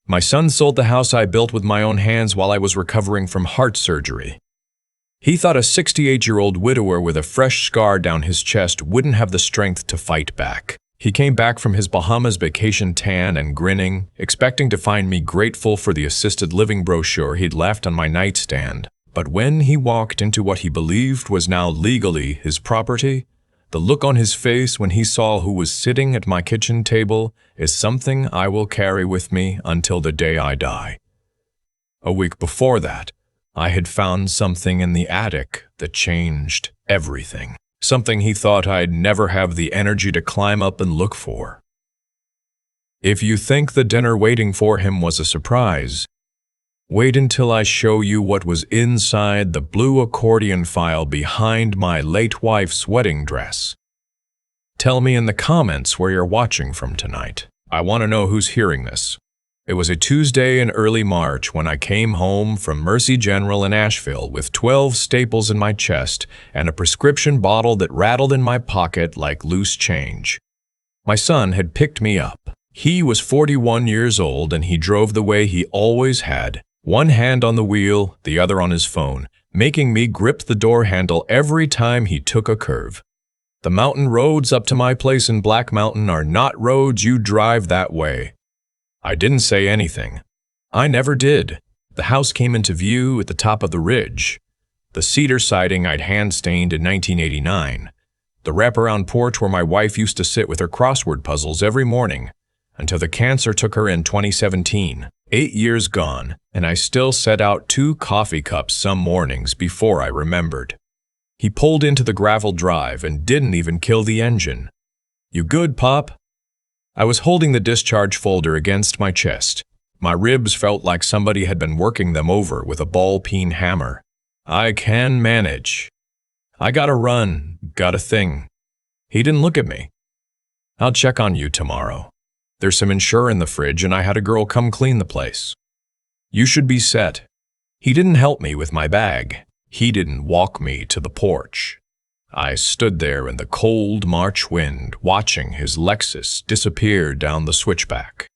My son sold the house I built with my own hands while I was recovering from heart surgery. He thought a 68-year-old widower with a fresh scar down his chest wouldn't have the strength to fight back. He came back from his Bahamas vacation tan and grinning, expecting to find me grateful for the assisted living brochure he'd left on my nightstand. But when he walked into what he believed was now legally his property, the look on his face when he saw who was sitting at my kitchen table is something I will carry with me until the day I die. A week before that, I had found something in the attic that changed everything. Something he thought I'd never have the energy to climb up and look for. If you think the dinner waiting for him was a surprise, wait until I show you what was inside the blue accordion file behind my late wife's wedding dress. Tell me in the comments where you're watching from tonight. I want to know who's hearing this. It was a Tuesday in early March when I came home from Mercy General in Asheville with 12 staples in my chest and a prescription bottle that rattled in my pocket like loose change. My son had picked me up. He was 41 years old and he drove the way he always had, one hand on the wheel, the other on his phone, making me grip the door handle every time he took a curve. The mountain roads up to my place in Black Mountain are not roads you drive that way. I didn't say anything. I never did. The house came into view at the top of the ridge. The cedar siding I'd hand-stained in 1989. The wraparound porch where my wife used to sit with her crossword puzzles every morning, until the cancer took her in 2017. 8 years gone, and I still set out 2 coffee cups some mornings before I remembered. He pulled into the gravel drive and didn't even kill the engine. "You good, Pop?" I was holding the discharge folder against my chest. My ribs felt like somebody had been working them over with a ball-peen hammer. "I can manage. I gotta run, got a thing." He didn't look at me. "I'll check on you tomorrow. There's some Ensure in the fridge and I had a girl come clean the place. You should be set." He didn't help me with my bag. He didn't walk me to the porch. I stood there in the cold March wind, watching his Lexus disappear down the switchback.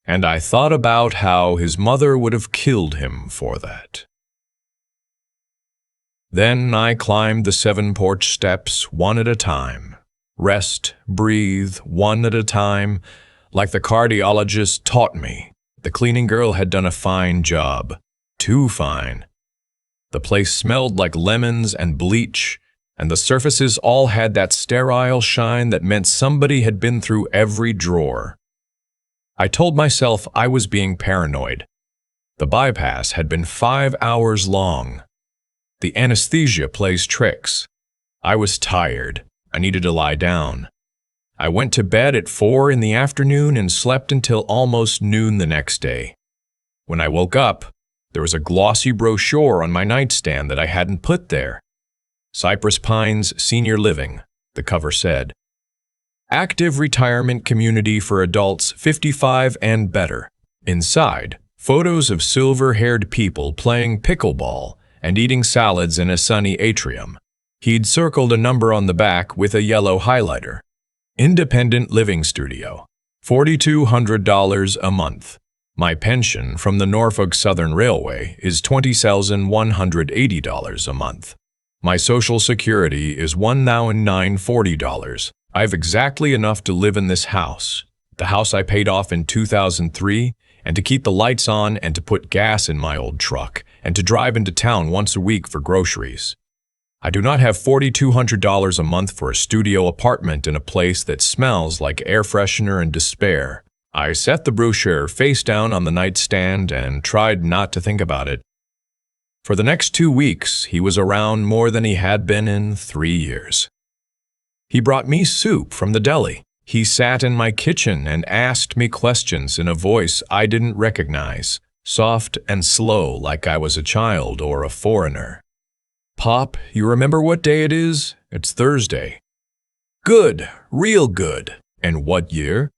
And I thought about how his mother would have killed him for that. Then I climbed the 7 porch steps one at a time. Rest, breathe, one at a time, like the cardiologist taught me. The cleaning girl had done a fine job. Too fine. The place smelled like lemons and bleach, and the surfaces all had that sterile shine that meant somebody had been through every drawer. I told myself I was being paranoid. The bypass had been 5 hours long. The anesthesia plays tricks. I was tired. I needed to lie down. I went to bed at 4 in the afternoon and slept until almost noon the next day. When I woke up, there was a glossy brochure on my nightstand that I hadn't put there. Cypress Pines Senior Living, the cover said. Active retirement community for adults 55 and better. Inside, photos of silver-haired people playing pickleball and eating salads in a sunny atrium. He'd circled a number on the back with a yellow highlighter. Independent living studio, $4,200 a month. My pension from the Norfolk Southern Railway is $20,180 a month. My Social Security is $1,940. I've exactly enough to live in this house, the house I paid off in 2003, and to keep the lights on and to put gas in my old truck, and to drive into town once a week for groceries. I do not have $4,200 a month for a studio apartment in a place that smells like air freshener and despair. I set the brochure face down on the nightstand and tried not to think about it. For the next 2 weeks, he was around more than he had been in 3 years. He brought me soup from the deli. He sat in my kitchen and asked me questions in a voice I didn't recognize, soft and slow like I was a child or a foreigner. "Pop, you remember what day it is? It's Thursday." "Good, real good." "And what year?"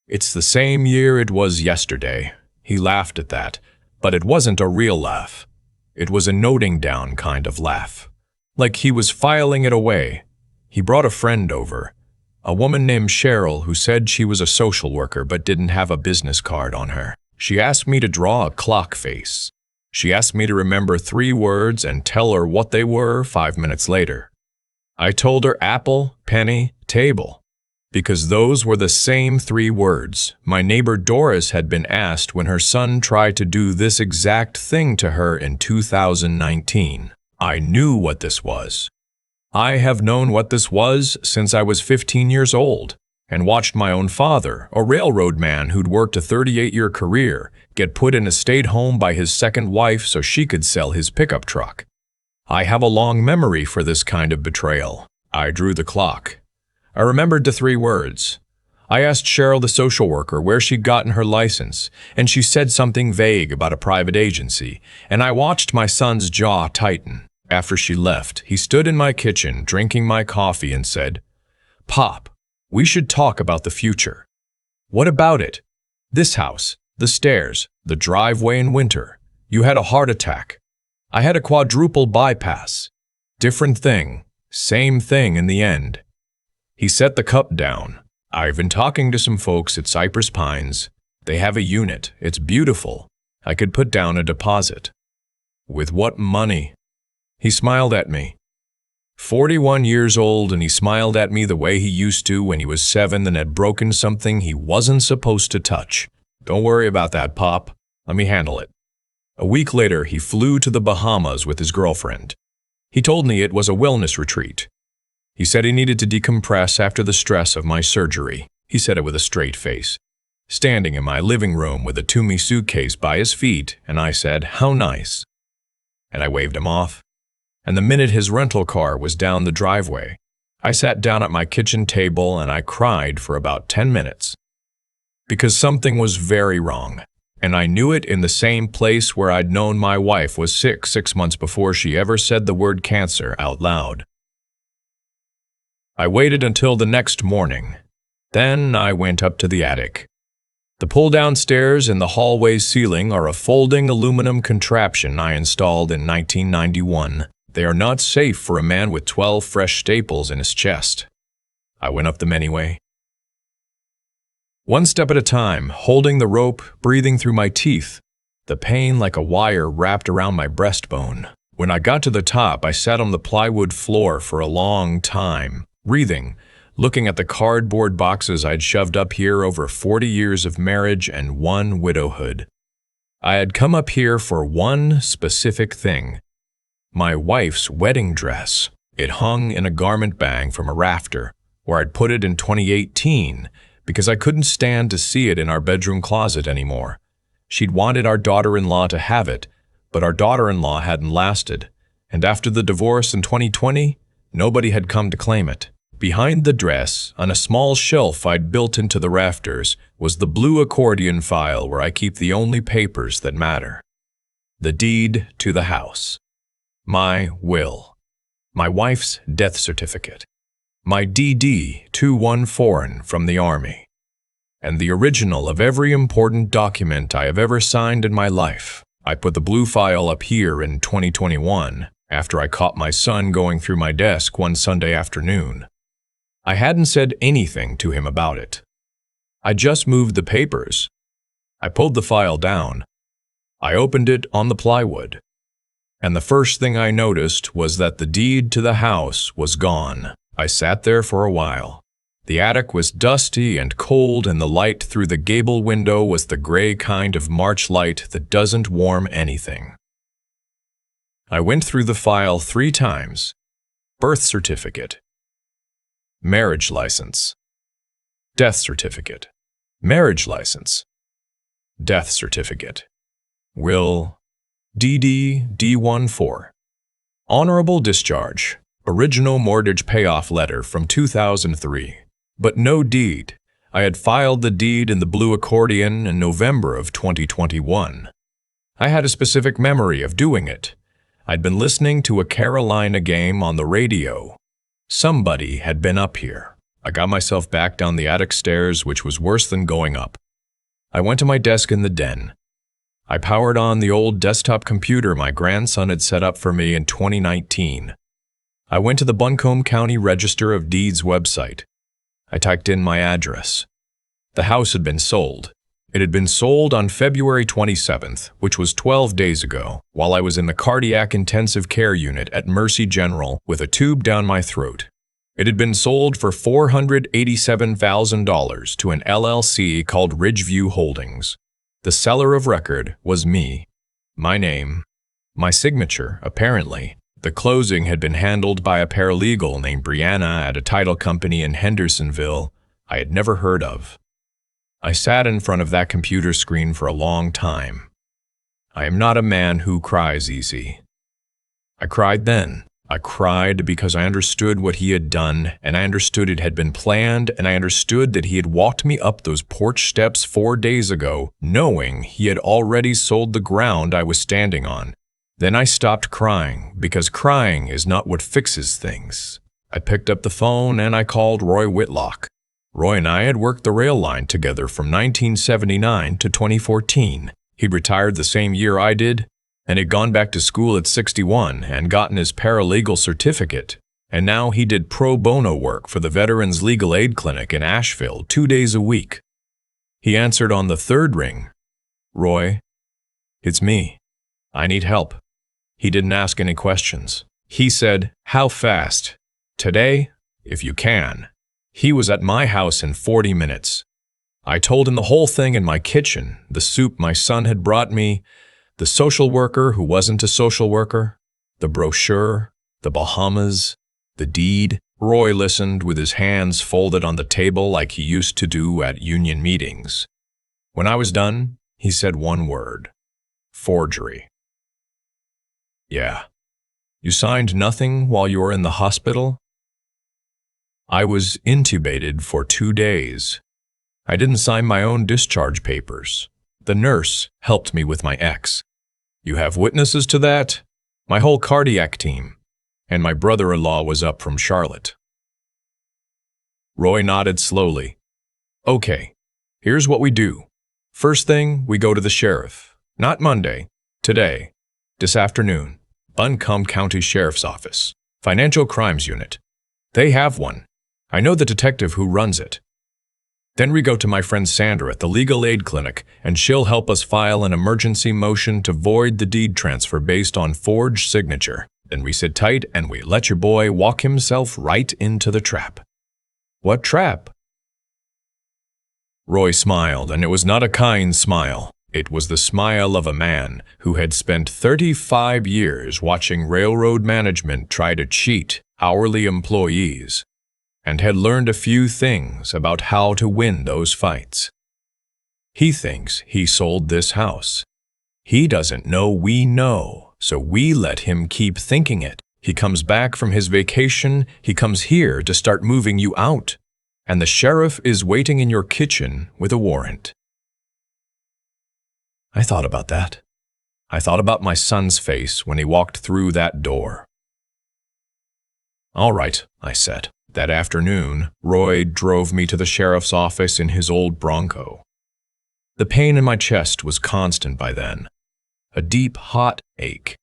"It's the same year it was yesterday." He laughed at that, but it wasn't a real laugh. It was a noting down kind of laugh, like he was filing it away. He brought a friend over. A woman named Cheryl who said she was a social worker but didn't have a business card on her. She asked me to draw a clock face. She asked me to remember 3 words and tell her what they were 5 minutes later. I told her apple, penny, table, because those were the same 3 words my neighbor Doris had been asked when her son tried to do this exact thing to her in 2019. I knew what this was. I have known what this was since I was 15 years old and watched my own father, a railroad man who'd worked a 38-year career, get put in a state home by his second wife so she could sell his pickup truck. I have a long memory for this kind of betrayal. I drew the clock. I remembered the 3 words. I asked Cheryl, the social worker, where she'd gotten her license, and she said something vague about a private agency, and I watched my son's jaw tighten. After she left, he stood in my kitchen drinking my coffee and said, "Pop, we should talk about the future." "What about it?" "This house, the stairs, the driveway in winter. You had a heart attack. I had a quadruple bypass. Different thing, same thing in the end." He set the cup down. "I've been talking to some folks at Cypress Pines. They have a unit. It's beautiful. I could put down a deposit." "With what money?" He smiled at me. 41 years old, and he smiled at me the way he used to when he was 7 and had broken something he wasn't supposed to touch. "Don't worry about that, Pop. Let me handle it." A week later, he flew to the Bahamas with his girlfriend. He told me it was a wellness retreat. He said he needed to decompress after the stress of my surgery. He said it with a straight face, standing in my living room with a Toomey suitcase by his feet, and I said, "How nice." And I waved him off. And the minute his rental car was down the driveway, I sat down at my kitchen table and I cried for about 10 minutes. Because something was very wrong, and I knew it in the same place where I'd known my wife was sick 6 months before she ever said the word cancer out loud. I waited until the next morning. Then I went up to the attic. The pull-down stairs in the hallway's ceiling are a folding aluminum contraption I installed in 1991. They are not safe for a man with 12 fresh staples in his chest. I went up them anyway. One step at a time, holding the rope, breathing through my teeth, the pain like a wire wrapped around my breastbone. When I got to the top, I sat on the plywood floor for a long time, breathing, looking at the cardboard boxes I'd shoved up here over 40 years of marriage and 1 widowhood. I had come up here for one specific thing. My wife's wedding dress. It hung in a garment bag from a rafter, where I'd put it in 2018 because I couldn't stand to see it in our bedroom closet anymore. She'd wanted our daughter-in-law to have it, but our daughter-in-law hadn't lasted, and after the divorce in 2020, nobody had come to claim it. Behind the dress, on a small shelf I'd built into the rafters, was the blue accordion file where I keep the only papers that matter. The deed to the house. My will. My wife's death certificate. My DD-214 from the Army. And the original of every important document I have ever signed in my life. I put the blue file up here in 2021, after I caught my son going through my desk one Sunday afternoon. I hadn't said anything to him about it. I just moved the papers. I pulled the file down. I opened it on the plywood. And the first thing I noticed was that the deed to the house was gone. I sat there for a while. The attic was dusty and cold, and the light through the gable window was the gray kind of March light that doesn't warm anything. I went through the file 3 times. Birth certificate. Marriage license. Death certificate. Marriage license. Death certificate. Will. DD-D14. Honorable discharge. Original mortgage payoff letter from 2003. But no deed. I had filed the deed in the blue accordion in November of 2021. I had a specific memory of doing it. I'd been listening to a Carolina game on the radio. Somebody had been up here. I got myself back down the attic stairs, which was worse than going up. I went to my desk in the den. I powered on the old desktop computer my grandson had set up for me in 2019. I went to the Buncombe County Register of Deeds website. I typed in my address. The house had been sold. It had been sold on February 27th, which was 12 days ago, while I was in the cardiac intensive care unit at Mercy General with a tube down my throat. It had been sold for $487,000 to an LLC called Ridgeview Holdings. The seller of record was me. My name. My signature, apparently. The closing had been handled by a paralegal named Brianna at a title company in Hendersonville I had never heard of. I sat in front of that computer screen for a long time. I am not a man who cries easy. I cried then. I cried because I understood what he had done, and I understood it had been planned, and I understood that he had walked me up those porch steps 4 days ago, knowing he had already sold the ground I was standing on. Then I stopped crying, because crying is not what fixes things. I picked up the phone and I called Roy Whitlock. Roy and I had worked the rail line together from 1979 to 2014. He'd retired the same year I did, and had gone back to school at 61 and gotten his paralegal certificate, and now he did pro bono work for the Veterans Legal Aid Clinic in Asheville 2 days a week. He answered on the third ring. "Roy, it's me. I need help." He didn't ask any questions. He said, "How fast?" "Today, if you can." He was at my house in 40 minutes. I told him the whole thing in my kitchen, the soup my son had brought me, the social worker who wasn't a social worker, the brochure, the Bahamas, the deed. Roy listened with his hands folded on the table like he used to do at union meetings. When I was done, he said one word: forgery. "Yeah. You signed nothing while you were in the hospital?" "I was intubated for 2 days. I didn't sign my own discharge papers. The nurse helped me with my ex." "You have witnesses to that?" "My whole cardiac team. And my brother-in-law was up from Charlotte." Roy nodded slowly. "Okay, here's what we do. First thing, we go to the sheriff. Not Monday. Today. This afternoon. Buncombe County Sheriff's Office. Financial Crimes Unit. They have one. I know the detective who runs it. Then we go to my friend Sandra at the Legal Aid Clinic, and she'll help us file an emergency motion to void the deed transfer based on forged signature. Then we sit tight and we let your boy walk himself right into the trap." "What trap?" Roy smiled, and it was not a kind smile. It was the smile of a man who had spent 35 years watching railroad management try to cheat hourly employees, and had learned a few things about how to win those fights. He thinks he sold this house. He doesn't know we know, so we let him keep thinking it. He comes back from his vacation, he comes here to start moving you out, and the sheriff is waiting in your kitchen with a warrant. I thought about that. I thought about my son's face when he walked through that door. "All right," I said. That afternoon, Roy drove me to the sheriff's office in his old Bronco. The pain in my chest was constant by then, a deep, hot ache.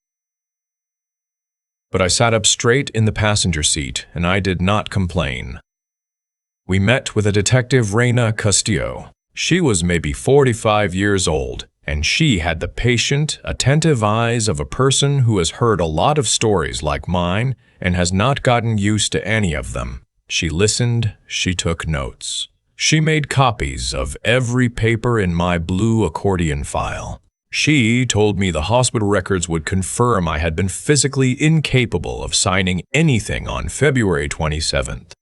But I sat up straight in the passenger seat, and I did not complain. We met with a detective, Reina Castillo. She was maybe 45 years old, and she had the patient, attentive eyes of a person who has heard a lot of stories like mine and has not gotten used to any of them. She listened, she took notes. She made copies of every paper in my blue accordion file. She told me the hospital records would confirm I had been physically incapable of signing anything on February 27th.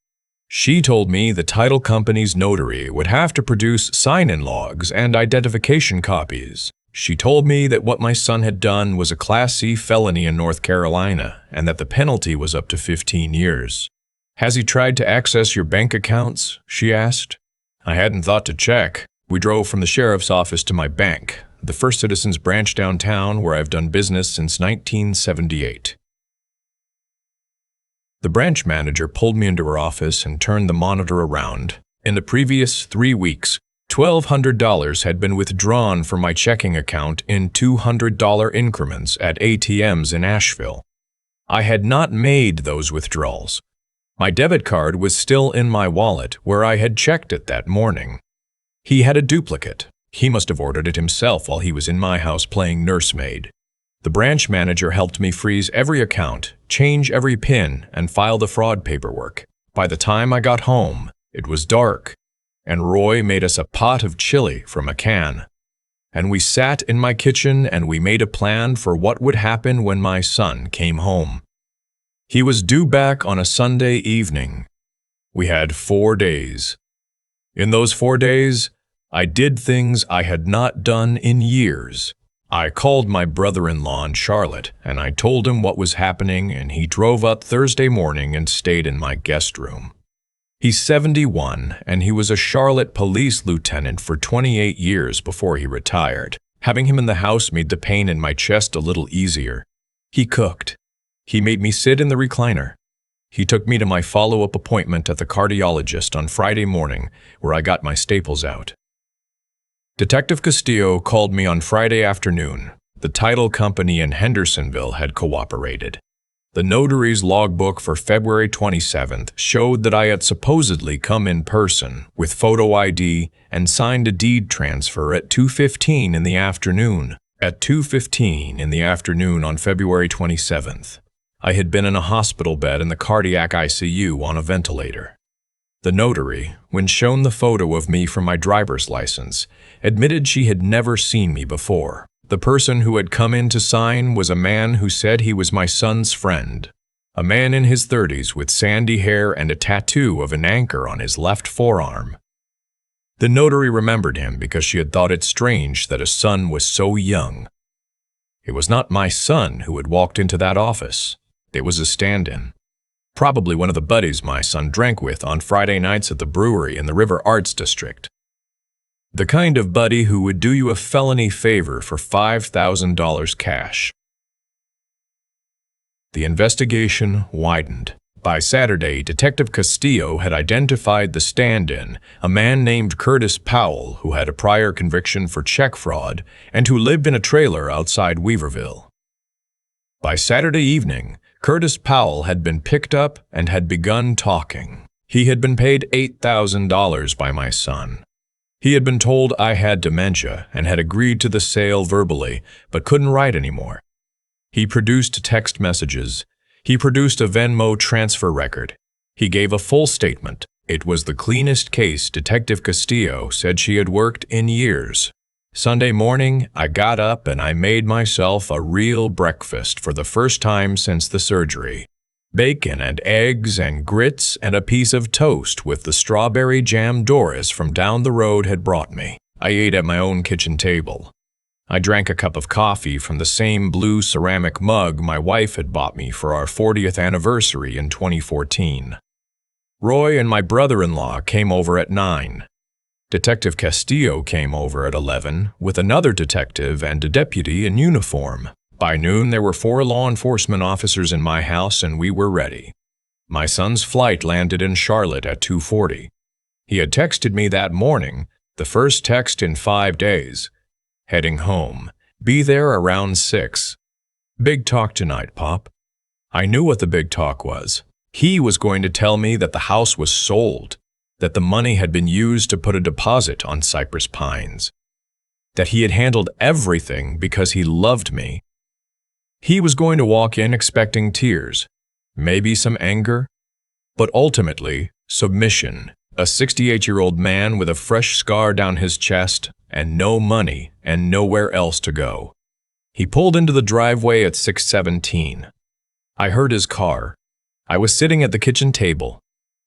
She told me the title company's notary would have to produce sign-in logs and identification copies. She told me that what my son had done was a Class C felony in North Carolina and that the penalty was up to 15 years. "Has he tried to access your bank accounts?" she asked. I hadn't thought to check. We drove from the sheriff's office to my bank, the First Citizens branch downtown where I've done business since 1978. The branch manager pulled me into her office and turned the monitor around. In the previous 3 weeks, $1,200 had been withdrawn from my checking account in $200 increments at ATMs in Asheville. I had not made those withdrawals. My debit card was still in my wallet where I had checked it that morning. He had a duplicate. He must have ordered it himself while he was in my house playing nursemaid. The branch manager helped me freeze every account, change every PIN, and file the fraud paperwork. By the time I got home, it was dark, and Roy made us a pot of chili from a can. And we sat in my kitchen and we made a plan for what would happen when my son came home. He was due back on a Sunday evening. We had 4 days. In those 4 days, I did things I had not done in years. I called my brother-in-law in Charlotte, and I told him what was happening, and he drove up Thursday morning and stayed in my guest room. He's 71, and he was a Charlotte police lieutenant for 28 years before he retired. Having him in the house made the pain in my chest a little easier. He cooked. He made me sit in the recliner. He took me to my follow-up appointment at the cardiologist on Friday morning, where I got my staples out. Detective Castillo called me on Friday afternoon. The title company in Hendersonville had cooperated. The notary's logbook for February 27th showed that I had supposedly come in person with photo ID and signed a deed transfer at 2:15 in the afternoon. At 2:15 in the afternoon on February 27th, I had been in a hospital bed in the cardiac ICU on a ventilator. The notary, when shown the photo of me from my driver's license, admitted she had never seen me before. The person who had come in to sign was a man who said he was my son's friend, a man in his 30s with sandy hair and a tattoo of an anchor on his left forearm. The notary remembered him because she had thought it strange that a son was so young. It was not my son who had walked into that office. It was a stand-in. Probably one of the buddies my son drank with on Friday nights at the brewery in the River Arts District. The kind of buddy who would do you a felony favor for $5,000 cash. The investigation widened. By Saturday, Detective Castillo had identified the stand-in, a man named Curtis Powell who had a prior conviction for check fraud and who lived in a trailer outside Weaverville. By Saturday evening, Curtis Powell had been picked up and had begun talking. He had been paid $8,000 by my son. He had been told I had dementia and had agreed to the sale verbally, but couldn't write anymore. He produced text messages. He produced a Venmo transfer record. He gave a full statement. It was the cleanest case Detective Castillo said she had worked in years. Sunday morning, I got up and I made myself a real breakfast for the first time since the surgery. Bacon and eggs and grits and a piece of toast with the strawberry jam Doris from down the road had brought me. I ate at my own kitchen table. I drank a cup of coffee from the same blue ceramic mug my wife had bought me for our 40th anniversary in 2014. Roy and my brother-in-law came over at 9. Detective Castillo came over at 11 with another detective and a deputy in uniform. By noon, there were 4 law enforcement officers in my house and we were ready. My son's flight landed in Charlotte at 2:40. He had texted me that morning, the first text in 5 days. Heading home. Be there around 6. Big talk tonight, Pop. I knew what the big talk was. He was going to tell me that the house was sold, that the money had been used to put a deposit on Cypress Pines, that he had handled everything because he loved me. He was going to walk in expecting tears, maybe some anger, but ultimately, submission. A 68-year-old man with a fresh scar down his chest and no money and nowhere else to go. He pulled into the driveway at 6:17. I heard his car. I was sitting at the kitchen table.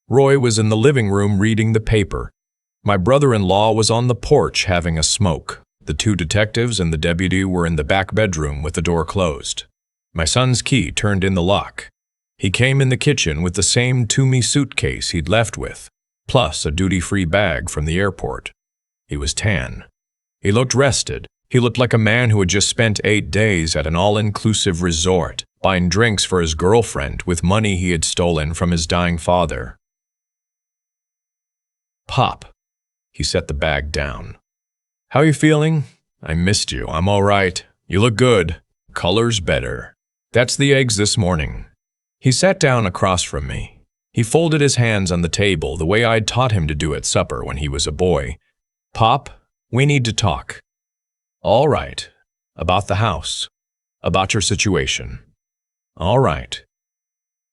Roy was in the living room reading the paper. My brother-in-law was on the porch having a smoke. The 2 detectives and the deputy were in the back bedroom with the door closed. My son's key turned in the lock. He came in the kitchen with the same Toomey suitcase he'd left with, plus a duty-free bag from the airport. He was tan. He looked rested. He looked like a man who had just spent 8 days at an all-inclusive resort, buying drinks for his girlfriend with money he had stolen from his dying father. Pop. He set the bag down. How you feeling? I missed you. I'm all right. You look good. Color's better. That's the eggs this morning. He sat down across from me. He folded his hands on the table the way I'd taught him to do at supper when he was a boy. "Pop, we need to talk." "All right. About the house. About your situation." "All right."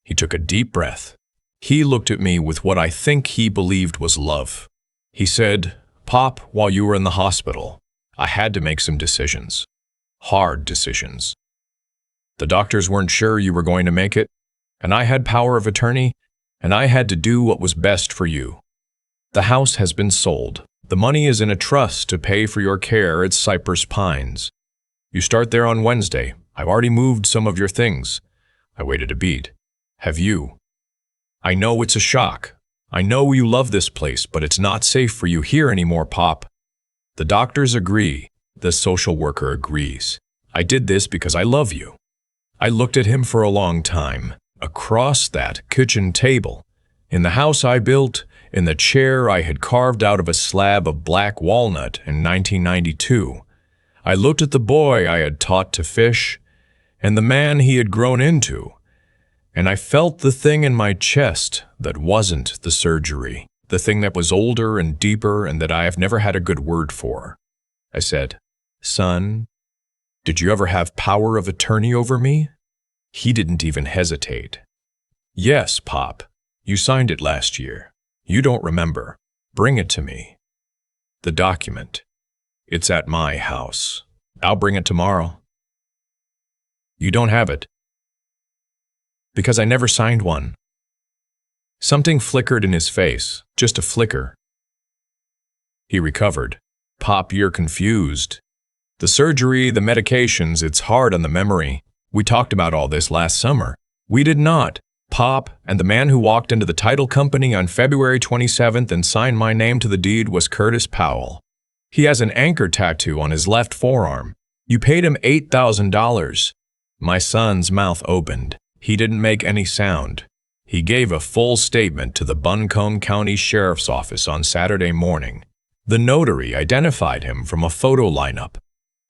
He took a deep breath. He looked at me with what I think he believed was love. He said, "Pop, while you were in the hospital, I had to make some decisions. Hard decisions. The doctors weren't sure you were going to make it, and I had power of attorney, and I had to do what was best for you. The house has been sold. The money is in a trust to pay for your care at Cypress Pines. You start there on Wednesday. I've already moved some of your things." I waited a beat. "Have you?" "I know it's a shock. I know you love this place, but it's not safe for you here anymore, Pop." "The doctors agree. The social worker agrees. I did this because I love you." I looked at him for a long time. Across that kitchen table, in the house I built, in the chair I had carved out of a slab of black walnut in 1992, I looked at the boy I had taught to fish, and the man he had grown into, and I felt the thing in my chest that wasn't the surgery, the thing that was older and deeper and that I have never had a good word for. I said, "Son, did you ever have power of attorney over me?" He didn't even hesitate. "Yes, Pop. You signed it last year. You don't remember. Bring it to me." "The document. It's at my house. I'll bring it tomorrow." "You don't have it." "Because I never signed one." Something flickered in his face, just a flicker. He recovered. "Pop, you're confused. The surgery, the medications, it's hard on the memory. We talked about all this last summer." "We did not, Pop, and the man who walked into the title company on February 27th and signed my name to the deed was Curtis Powell. He has an anchor tattoo on his left forearm. You paid him $8,000. My son's mouth opened. He didn't make any sound. He gave a full statement to the Buncombe County Sheriff's Office on Saturday morning. The notary identified him from a photo lineup.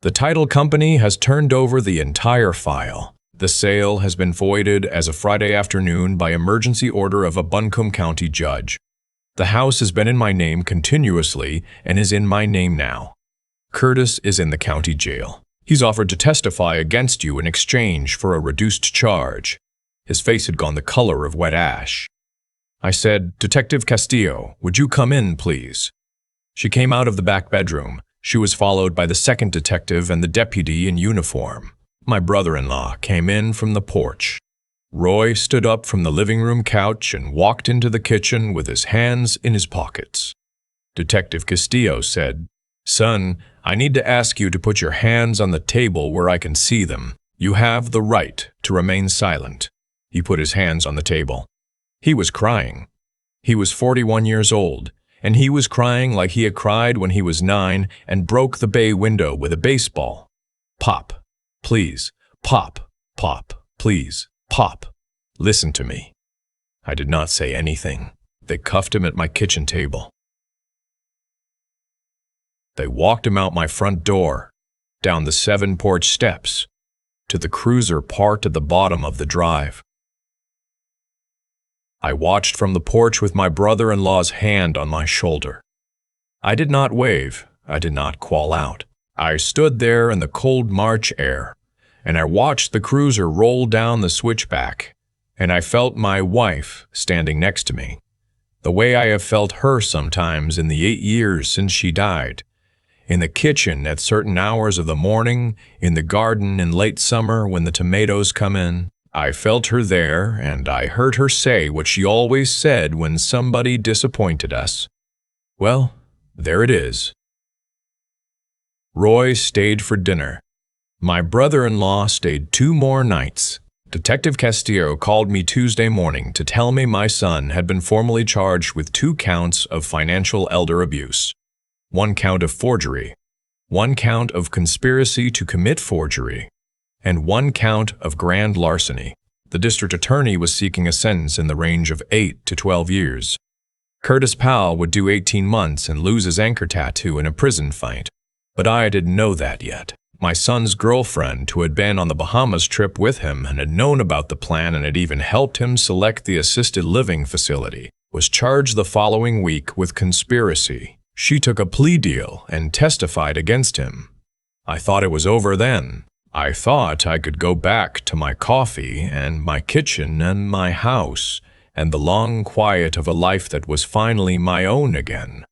The title company has turned over the entire file. The sale has been voided as of Friday afternoon by emergency order of a Buncombe County judge. The house has been in my name continuously and is in my name now. Curtis is in the county jail. He's offered to testify against you in exchange for a reduced charge." His face had gone the color of wet ash. I said, "Detective Castillo, would you come in, please?" She came out of the back bedroom. She was followed by the second detective and the deputy in uniform. My brother-in-law came in from the porch. Roy stood up from the living room couch and walked into the kitchen with his hands in his pockets. Detective Castillo said, "Son, I need to ask you to put your hands on the table where I can see them. You have the right to remain silent." He put his hands on the table. He was crying. He was 41 years old, and he was crying like he had cried when he was 9 and broke the bay window with a baseball. "Pop, please, Pop, Pop, please, Pop, listen to me." I did not say anything. They cuffed him at my kitchen table. They walked him out my front door, down the 7 porch steps, to the cruiser parked at the bottom of the drive. I watched from the porch with my brother-in-law's hand on my shoulder. I did not wave. I did not call out. I stood there in the cold March air, and I watched the cruiser roll down the switchback, and I felt my wife standing next to me, the way I have felt her sometimes in the 8 years since she died, in the kitchen at certain hours of the morning, in the garden in late summer when the tomatoes come in. I felt her there, and I heard her say what she always said when somebody disappointed us. Well, there it is. Roy stayed for dinner. My brother-in-law stayed 2 more nights. Detective Castillo called me Tuesday morning to tell me my son had been formally charged with 2 counts of financial elder abuse, 1 count of forgery, 1 count of conspiracy to commit forgery, and 1 count of grand larceny. The district attorney was seeking a sentence in the range of 8 to 12 years. Curtis Powell would do 18 months and lose his anchor tattoo in a prison fight. But I didn't know that yet. My son's girlfriend, who had been on the Bahamas trip with him and had known about the plan and had even helped him select the assisted living facility, was charged the following week with conspiracy. She took a plea deal and testified against him. I thought it was over then. I thought I could go back to my coffee and my kitchen and my house and the long quiet of a life that was finally my own again.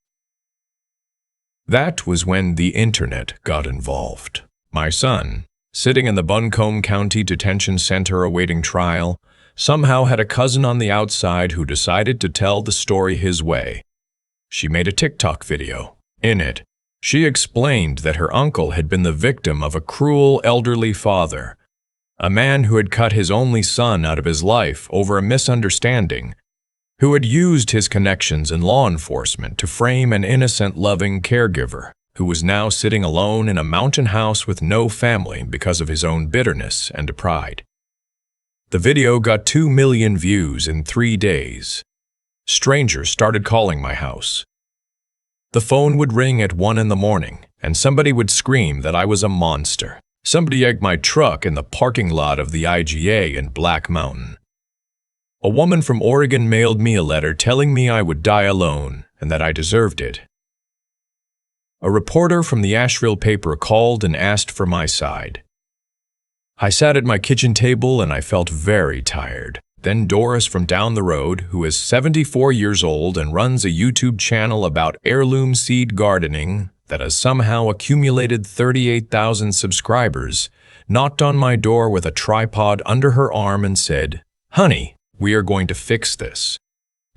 That was when the internet got involved. My son, sitting in the Buncombe County Detention Center awaiting trial, somehow had a cousin on the outside who decided to tell the story his way. She made a TikTok video. In it, she explained that her uncle had been the victim of a cruel elderly father, a man who had cut his only son out of his life over a misunderstanding, who had used his connections in law enforcement to frame an innocent, loving caregiver, who was now sitting alone in a mountain house with no family because of his own bitterness and pride. The video got 2 million views in 3 days. Strangers started calling my house. The phone would ring at 1 in the morning, and somebody would scream that I was a monster. Somebody egged my truck in the parking lot of the IGA in Black Mountain. A woman from Oregon mailed me a letter telling me I would die alone and that I deserved it. A reporter from the Asheville paper called and asked for my side. I sat at my kitchen table and I felt very tired. Then Doris from down the road, who is 74 years old and runs a YouTube channel about heirloom seed gardening that has somehow accumulated 38,000 subscribers, knocked on my door with a tripod under her arm and said, "Honey, we are going to fix this."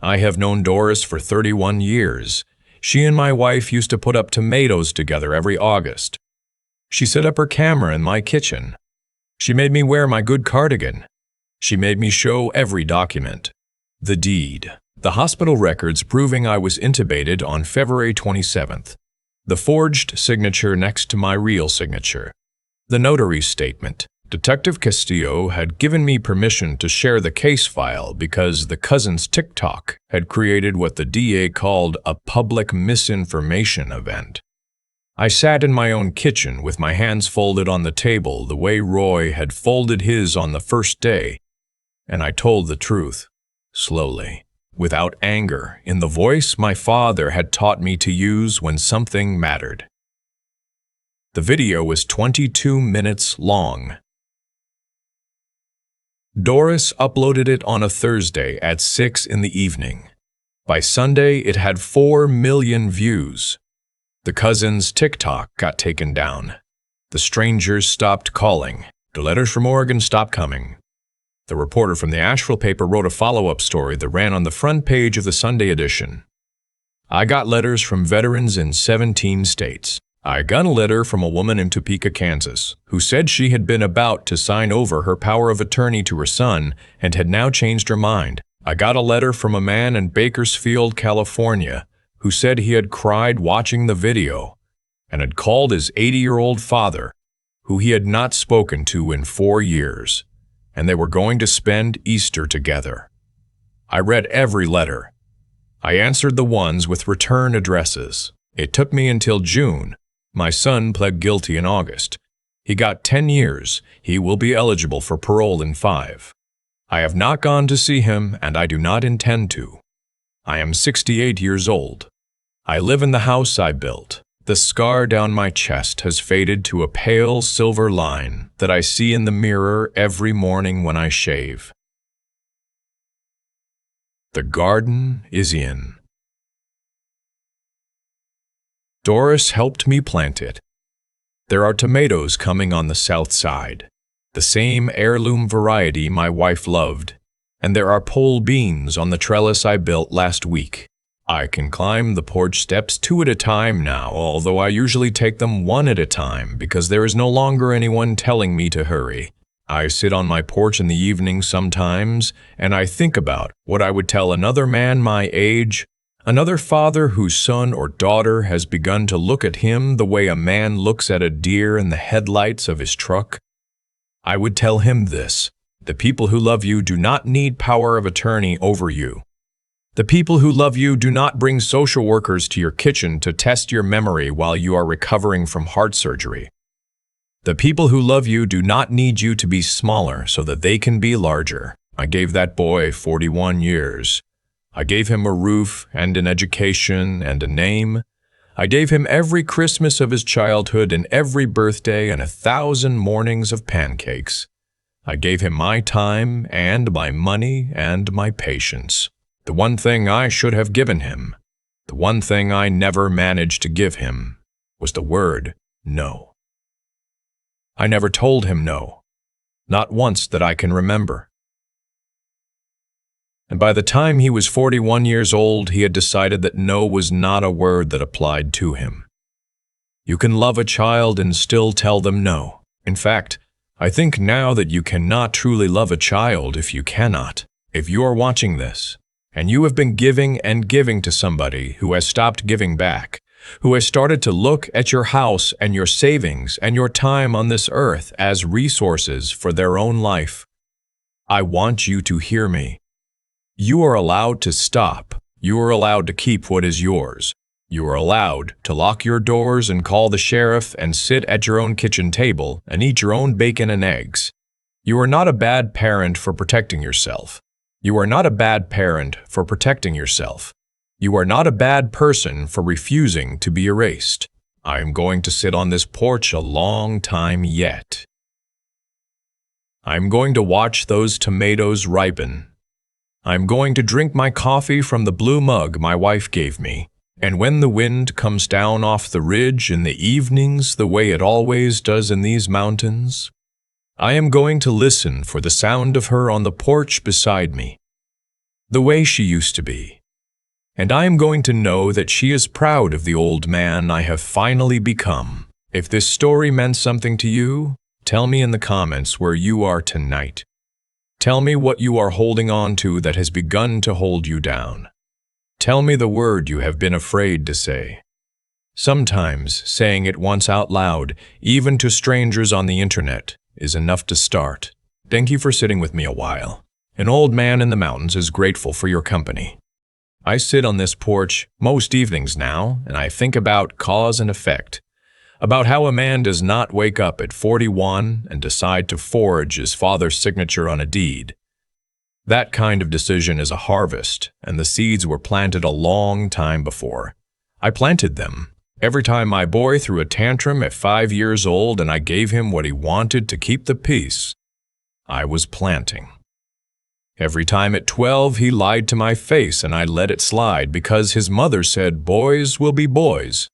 I have known Doris for 31 years. She and my wife used to put up tomatoes together every August. She set up her camera in my kitchen. She made me wear my good cardigan. She made me show every document. The deed, the hospital records proving I was intubated on February 27th, the forged signature next to my real signature, the notary statement. Detective Castillo had given me permission to share the case file because the cousin's TikTok had created what the DA called a public misinformation event. I sat in my own kitchen with my hands folded on the table the way Roy had folded his on the first day, and I told the truth, slowly, without anger, in the voice my father had taught me to use when something mattered. The video was 22 minutes long. Doris uploaded it on a Thursday at 6 in the evening. By Sunday, it had 4 million views. The cousin's TikTok got taken down. The strangers stopped calling. The letters from Oregon stopped coming. The reporter from the Asheville paper wrote a follow-up story that ran on the front page of the Sunday edition. I got letters from veterans in 17 states. I got a letter from a woman in Topeka, Kansas, who said she had been about to sign over her power of attorney to her son and had now changed her mind. I got a letter from a man in Bakersfield, California, who said he had cried watching the video and had called his 80-year-old father, who he had not spoken to in 4 years, and they were going to spend Easter together. I read every letter. I answered the ones with return addresses. It took me until June. My son pled guilty in August. He got 10 years. He will be eligible for parole in 5. I have not gone to see him, and I do not intend to. I am 68 years old. I live in the house I built. The scar down my chest has faded to a pale silver line that I see in the mirror every morning when I shave. The garden is in. Doris helped me plant it. There are tomatoes coming on the south side, the same heirloom variety my wife loved, and there are pole beans on the trellis I built last week. I can climb the porch steps 2 at a time now, although I usually take them 1 at a time because there is no longer anyone telling me to hurry. I sit on my porch in the evening sometimes, and I think about what I would tell another man my age, another father whose son or daughter has begun to look at him the way a man looks at a deer in the headlights of his truck. I would tell him this: the people who love you do not need power of attorney over you. The people who love you do not bring social workers to your kitchen to test your memory while you are recovering from heart surgery. The people who love you do not need you to be smaller so that they can be larger. I gave that boy 41 years. I gave him a roof and an education and a name. I gave him every Christmas of his childhood and every birthday and 1,000 mornings of pancakes. I gave him my time and my money and my patience. The one thing I should have given him, the one thing I never managed to give him, was the word no. I never told him no, not once that I can remember. And by the time he was 41 years old, he had decided that no was not a word that applied to him. You can love a child and still tell them no. In fact, I think now that you cannot truly love a child if you cannot. If you are watching this, and you have been giving and giving to somebody who has stopped giving back, who has started to look at your house and your savings and your time on this earth as resources for their own life, I want you to hear me. You are allowed to stop. You are allowed to keep what is yours. You are allowed to lock your doors and call the sheriff and sit at your own kitchen table and eat your own bacon and eggs. You are not a bad parent for protecting yourself. You are not a bad parent for protecting yourself. You are not a bad person for refusing to be erased. I am going to sit on this porch a long time yet. I am going to watch those tomatoes ripen. I'm going to drink my coffee from the blue mug my wife gave me, and when the wind comes down off the ridge in the evenings the way it always does in these mountains, I am going to listen for the sound of her on the porch beside me, the way she used to be. And I am going to know that she is proud of the old man I have finally become. If this story meant something to you, tell me in the comments where you are tonight. Tell me what you are holding on to that has begun to hold you down. Tell me the word you have been afraid to say. Sometimes saying it once out loud, even to strangers on the internet, is enough to start. Thank you for sitting with me a while. An old man in the mountains is grateful for your company. I sit on this porch most evenings now, and I think about cause and effect. About how a man does not wake up at 41 and decide to forge his father's signature on a deed. That kind of decision is a harvest, and the seeds were planted a long time before. I planted them. Every time my boy threw a tantrum at 5 years old and I gave him what he wanted to keep the peace, I was planting. Every time at 12 he lied to my face and I let it slide because his mother said boys will be boys,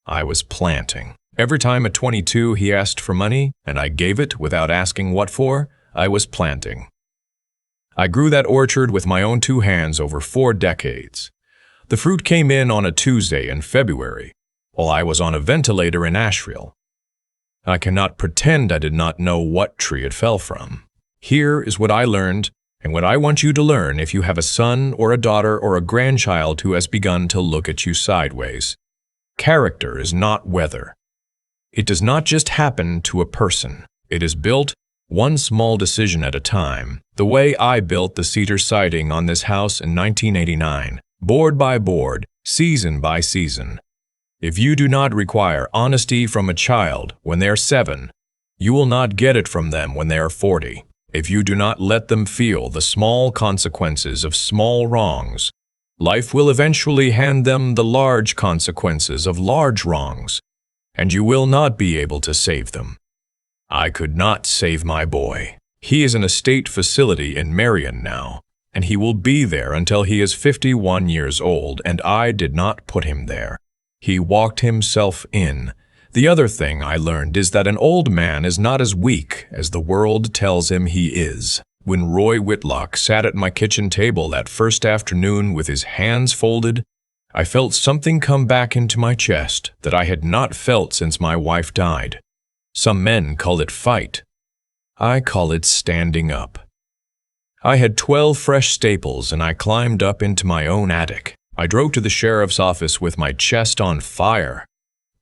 I was planting. Every time at 22 he asked for money and I gave it without asking what for, I was planting. I grew that orchard with my own 2 hands over 4 decades. The fruit came in on a Tuesday in February, while I was on a ventilator in Asheville. I cannot pretend I did not know what tree it fell from. Here is what I learned and what I want you to learn if you have a son or a daughter or a grandchild who has begun to look at you sideways. Character is not weather. It does not just happen to a person. It is built one small decision at a time, the way I built the cedar siding on this house in 1989, board by board, season by season. If you do not require honesty from a child when they're 7, you will not get it from them when they are 40. If you do not let them feel the small consequences of small wrongs, life will eventually hand them the large consequences of large wrongs, and you will not be able to save them. I could not save my boy. He is in a state facility in Marion now, and he will be there until he is 51 years old, and I did not put him there. He walked himself in. The other thing I learned is that an old man is not as weak as the world tells him he is. When Roy Whitlock sat at my kitchen table that first afternoon with his hands folded, I felt something come back into my chest that I had not felt since my wife died. Some men call it fight. I call it standing up. I had 12 fresh staples and I climbed up into my own attic. I drove to the sheriff's office with my chest on fire.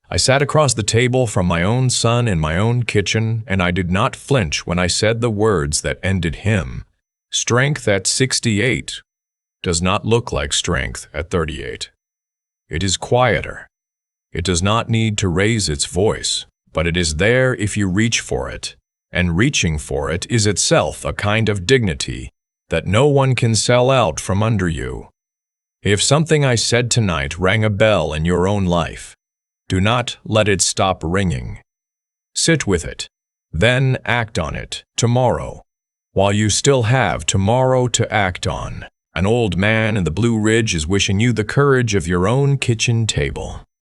I sat across the table from my own son in my own kitchen, and I did not flinch when I said the words that ended him. Strength at 68 does not look like strength at 38. It is quieter. It does not need to raise its voice. but it is there if you reach for it, and reaching for it is itself a kind of dignity that no one can sell out from under you. If something I said tonight rang a bell in your own life, do not let it stop ringing. Sit with it, then act on it tomorrow, while you still have tomorrow to act on. An old man in the Blue Ridge is wishing you the courage of your own kitchen table.